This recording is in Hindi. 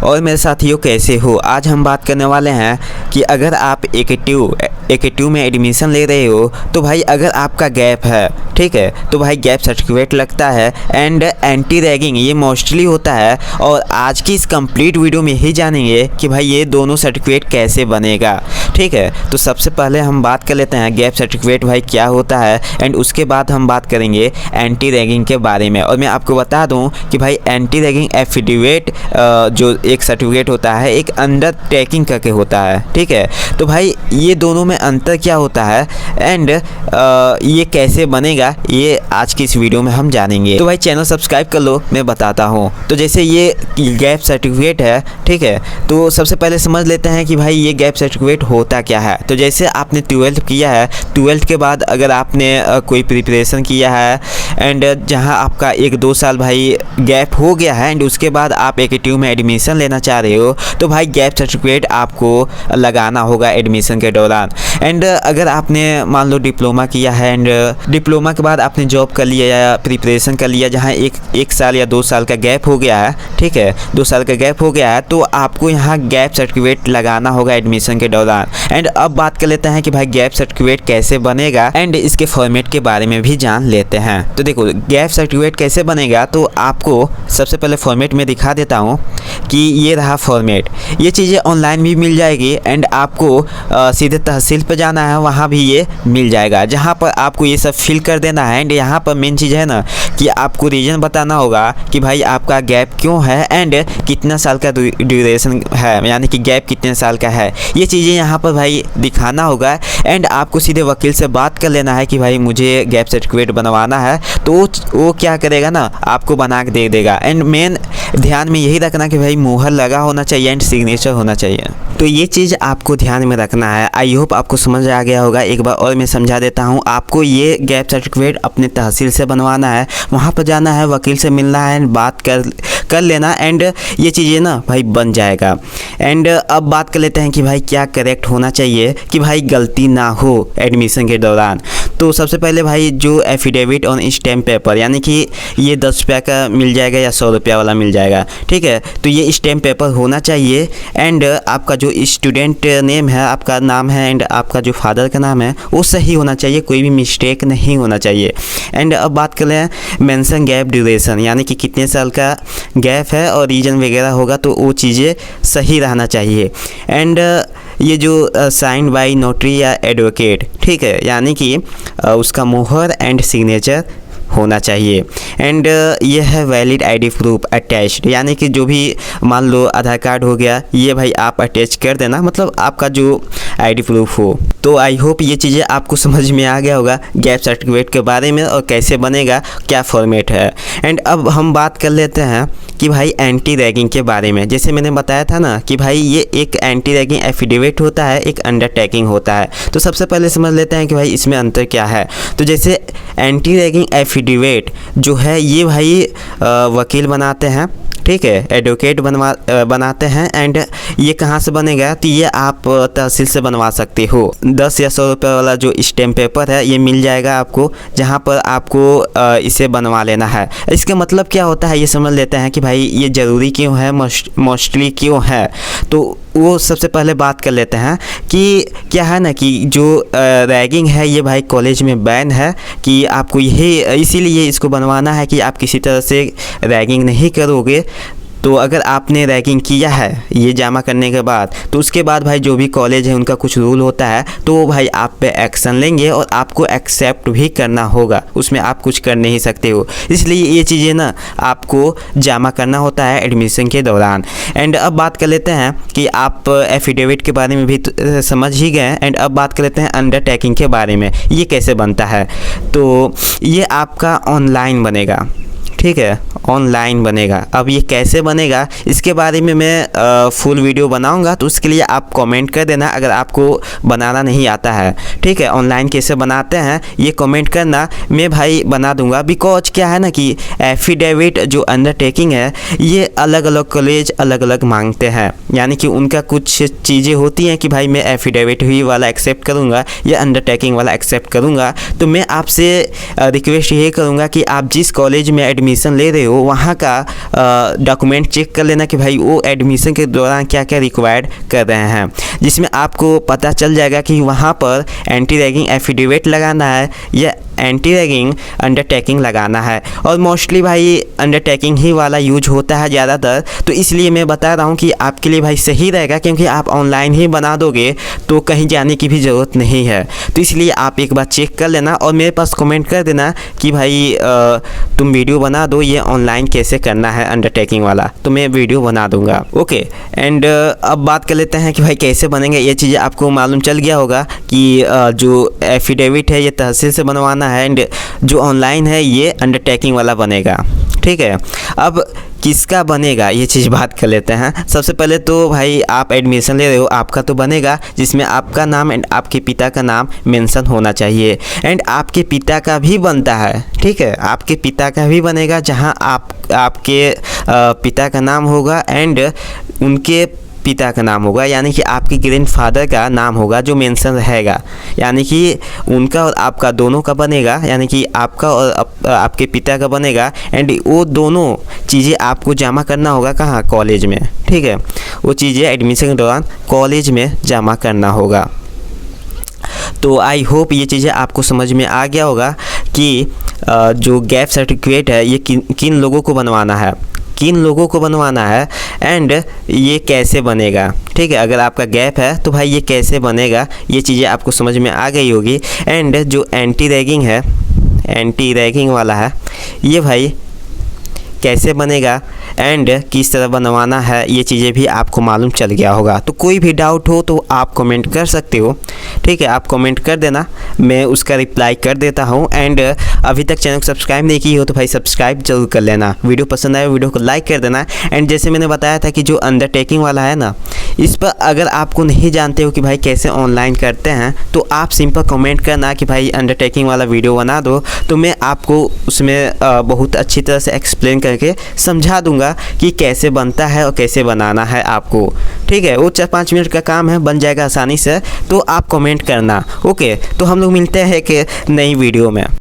और मेरे साथियों कैसे हो। आज हम बात करने वाले हैं कि अगर आप AK2 में एडमिशन ले रहे हो तो भाई अगर आपका गैप है, ठीक है, तो भाई गैप सर्टिफिकेट लगता है एंड एंटी रैगिंग ये मोस्टली होता है। और आज की इस कंप्लीट वीडियो में ही जानेंगे कि भाई ये दोनों सर्टिफिकेट कैसे बनेगा, ठीक है। तो सबसे पहले हम बात कर लेते हैं गैप सर्टिफिकेट भाई क्या होता है एंड उसके बाद हम बात करेंगे एंटी रैगिंग के बारे में। और मैं आपको बता दूं कि भाई एंटी रैगिंग एफिडेविट जो एक सर्टिफिकेट होता है एक अंडरटेकिंग करके होता है, ठीक है। तो भाई ये दोनों में अंतर क्या होता है एंड ये कैसे बनेगा ये आज की इस वीडियो में हम जानेंगे। तो भाई चैनल सब्सक्राइब कर लो, मैं बताता हूँ। तो जैसे ये गैप सर्टिफिकेट है, ठीक है, तो सबसे पहले समझ लेते हैं कि भाई ये गैप सर्टिफिकेट होता क्या है। तो जैसे आपने 12th किया है, 12th के बाद अगर आपने कोई प्रिपरेशन किया है एंड जहाँ आपका 1-2 साल भाई गैप हो गया है एंड उसके बाद आप AK2 में एडमिशन लेना चाह रहे हो तो भाई गैप सर्टिफिकेट आपको लगाना होगा एडमिशन के दौरान। एंड अगर आपने मान लो डिप्लोमा किया है एंड डिप्लोमा के बाद आपने जॉब कर लिया या प्रिपरेशन कर लिया जहाँ एक साल या 2 साल का गैप हो गया है, ठीक है, 2 साल का गैप हो गया है, तो आपको यहाँ गैप सर्टिफिकेट लगाना होगा एडमिशन के दौरान। एंड अब बात कर लेते हैं कि भाई गैप सर्टिफिकेट कैसे बनेगा एंड इसके फॉर्मेट के बारे में भी जान लेते हैं। तो देखो गैप सर्टिफिकेट कैसे बनेगा, तो आपको सबसे पहले फॉर्मेट में दिखा देता हूँ कि ये रहा फॉर्मेट। ये चीज़ें ऑनलाइन भी मिल जाएगी एंड आपको सीधे तहसील पर जाना है, वहाँ भी ये मिल जाएगा, जहाँ पर आपको ये सब फिल कर देना है। एंड यहाँ पर मेन चीज़ है ना कि आपको रीज़न बताना होगा कि भाई आपका गैप क्यों है एंड कितना साल का ड्यूरेशन है, यानी कि गैप कितने साल का है, ये चीज़ें यहाँ पर भाई दिखाना होगा। एंड आपको सीधे वकील से बात कर लेना है कि भाई मुझे गैप सर्टिफिकेट बनवाना है, तो वो क्या करेगा ना आपको बना के दे देगा। एंड मेन ध्यान में यही रखना कि भाई मुहर लगा होना चाहिए एंड सिग्नेचर होना चाहिए। तो ये चीज़ आपको ध्यान में रखना है। आई होप आपको समझ आ गया होगा। एक बार और मैं समझा देता हूँ। आपको ये गैप सर्टिफिकेट अपने तहसील से बनवाना है, वहाँ पर जाना है, वकील से मिलना है, बात कर लेना एंड ये चीज़ें ना भाई बन जाएगा। एंड अब बात कर लेते हैं कि भाई क्या करेक्ट होना चाहिए कि भाई गलती ना हो एडमिशन के दौरान। तो सबसे पहले भाई जो एफिडेविट ऑन स्टैम्प पेपर, यानी कि ये 10 रुपये का मिल जाएगा या 100 रुपये वाला मिल जाएगा, ठीक है, तो ये स्टैम्प पेपर होना चाहिए। एंड आपका जो स्टूडेंट नेम है, आपका नाम है एंड आपका जो फादर का नाम है वो सही होना चाहिए, कोई भी मिस्टेक नहीं होना चाहिए। एंड अब बात कर लें मेंशन गैप ड्यूरेशन, यानी कि कितने साल का गैप है और रीजन वगैरह होगा तो वो चीज़ें सही रहना चाहिए। एंड ये जो साइन बाय नोटरी या एडवोकेट, ठीक है, यानी कि उसका मोहर एंड सिग्नेचर होना चाहिए। एंड ये है वैलिड आईडी प्रूफ अटैच्ड, यानी कि जो भी मान लो आधार कार्ड हो गया ये भाई आप अटैच कर देना, मतलब आपका जो आईडी प्रूफ हो। तो आई होप ये चीज़ें आपको समझ में आ गया होगा गैप सर्टिफिकेट के बारे में और कैसे बनेगा, क्या फॉर्मेट है। एंड अब हम बात कर लेते हैं कि भाई एंटी रैगिंग के बारे में। जैसे मैंने बताया था ना कि भाई ये एक एंटी रैगिंग एफिडेविट होता है, एक अंडरटेकिंग होता है। तो सबसे पहले समझ लेते हैं कि भाई इसमें अंतर क्या है। तो जैसे एंटी रैगिंग एफिडेविट जो है ये भाई वकील बनाते हैं, ठीक है, एडवोकेट बनाते हैं। एंड ये कहाँ से बनेगा, तो ये आप तहसील से बनवा सकते हो। 10 या 100 रुपये वाला जो स्टैम्प पेपर है ये मिल जाएगा आपको, जहाँ पर आपको इसे बनवा लेना है। इसका मतलब क्या होता है ये समझ लेते हैं कि भाई ये ज़रूरी क्यों है, मोस्टली क्यों है। तो वो सबसे पहले बात कर लेते हैं कि क्या है ना कि जो रैगिंग है ये भाई कॉलेज में बैन है, कि आपको यही इसीलिए इसको बनवाना है कि आप किसी तरह से रैगिंग नहीं करोगे। तो अगर आपने रैगिंग किया है ये जमा करने के बाद, तो उसके बाद भाई जो भी कॉलेज है उनका कुछ रूल होता है तो वो भाई आप पे एक्शन लेंगे और आपको एक्सेप्ट भी करना होगा, उसमें आप कुछ कर नहीं सकते हो। इसलिए ये चीज़ें ना आपको जमा करना होता है एडमिशन के दौरान। एंड अब बात कर लेते हैं कि आप एफिडेविट के बारे में भी समझ ही गए। एंड अब बात कर लेते हैं अंडरटेकिंग के बारे में, ये कैसे बनता है। तो ये आपका ऑनलाइन बनेगा, ठीक है, ऑनलाइन बनेगा। अब ये कैसे बनेगा इसके बारे में मैं फुल वीडियो बनाऊंगा, तो उसके लिए आप कमेंट कर देना अगर आपको बनाना नहीं आता है, ठीक है। ऑनलाइन कैसे बनाते हैं ये कमेंट करना, मैं भाई बना दूंगा। बिकॉज क्या है ना कि एफिडेविट जो अंडरटेकिंग है ये अलग अलग कॉलेज अलग अलग मांगते हैं, यानी कि उनका कुछ चीज़ें होती हैं कि भाई मैं एफिडेविट ही वाला एक्सेप्ट करूँगा या अंडरटेकिंग वाला एक्सेप्ट करूँगा। तो मैं आपसे रिक्वेस्ट ये करूँगा कि आप जिस कॉलेज में एडमिशन ले रहे हो वहाँ का डॉक्यूमेंट चेक कर लेना कि भाई वो एडमिशन के दौरान क्या क्या रिक्वायर्ड कर रहे हैं, जिसमें आपको पता चल जाएगा कि वहाँ पर एंटी रैगिंग एफिडेविट लगाना है या एंटी रैगिंग अंडरटेकिंग लगाना है। और मोस्टली भाई अंडरटेकिंग ही वाला यूज होता है ज़्यादातर, तो इसलिए मैं बता रहा हूँ कि आपके लिए भाई सही रहेगा, क्योंकि आप ऑनलाइन ही बना दोगे तो कहीं जाने की भी ज़रूरत नहीं है। तो इसलिए आप एक बार चेक कर लेना और मेरे पास कमेंट कर देना कि भाई तुम वीडियो बना दो ये ऑनलाइन कैसे करना है अंडरटेकिंग वाला, तो मैं वीडियो बना दूंगा। ओके, एंड अब बात कर लेते हैं कि भाई कैसे बनेंगे। ये चीज़ें आपको मालूम चल गया होगा कि जो एफिडेविट है ये तहसील से बनवाना है, एंड जो ऑनलाइन है ये अंडरटेकिंग वाला बनेगा। ठीक है, अब किसका बनेगा ये चीज़ बात कर लेते हैं। सबसे पहले तो भाई आप एडमिशन ले रहे हो, आपका तो बनेगा जिसमें आपका नाम एंड आपके पिता का नाम मेंशन होना चाहिए, एंड आपके पिता का भी बनता है। ठीक है, आपके पिता का भी बनेगा जहां आपके पिता का नाम होगा एंड उनके पिता का नाम होगा, यानी कि आपके ग्रैंडफादर का नाम होगा जो मेंशन रहेगा, यानी कि उनका और आपका दोनों का बनेगा, यानी कि आपका और आपके पिता का बनेगा। एंड वो दोनों चीज़ें आपको जमा करना होगा कहाँ, कॉलेज में। ठीक है, वो चीज़ें एडमिशन के दौरान कॉलेज में जमा करना होगा। तो आई होप ये चीज़ें आपको समझ में आ गया होगा कि जो गैप सर्टिफिकेट है ये किन लोगों को बनवाना है, किन लोगों को बनवाना है एंड ये कैसे बनेगा। ठीक है, अगर आपका गैप है तो भाई ये कैसे बनेगा, ये चीज़ें आपको समझ में आ गई होगी। एंड जो एंटी रैगिंग है, एंटी रैगिंग वाला है, ये भाई कैसे बनेगा एंड किस तरह बनवाना है, ये चीज़ें भी आपको मालूम चल गया होगा। तो कोई भी डाउट हो तो आप कमेंट कर सकते हो। ठीक है, आप कमेंट कर देना, मैं उसका रिप्लाई कर देता हूँ। एंड अभी तक चैनल को सब्सक्राइब नहीं की हो तो भाई सब्सक्राइब जरूर कर लेना। वीडियो पसंद आए वीडियो को लाइक कर देना। एंड जैसे मैंने बताया था कि जो अंडरटेकिंग वाला है ना, इस पर अगर आपको नहीं जानते हो कि भाई कैसे ऑनलाइन करते हैं तो आप सिंपल कमेंट करना कि भाई अंडरटेकिंग वाला वीडियो बना दो, तो मैं आपको उसमें बहुत अच्छी तरह से एक्सप्लेन करके समझा दूंगा कि कैसे बनता है और कैसे बनाना है आपको। ठीक है, वो 4-5 मिनट का काम है, बन जाएगा आसानी से, तो आप कमेंट करना। ओके, तो हम लोग मिलते हैं एक नई वीडियो में।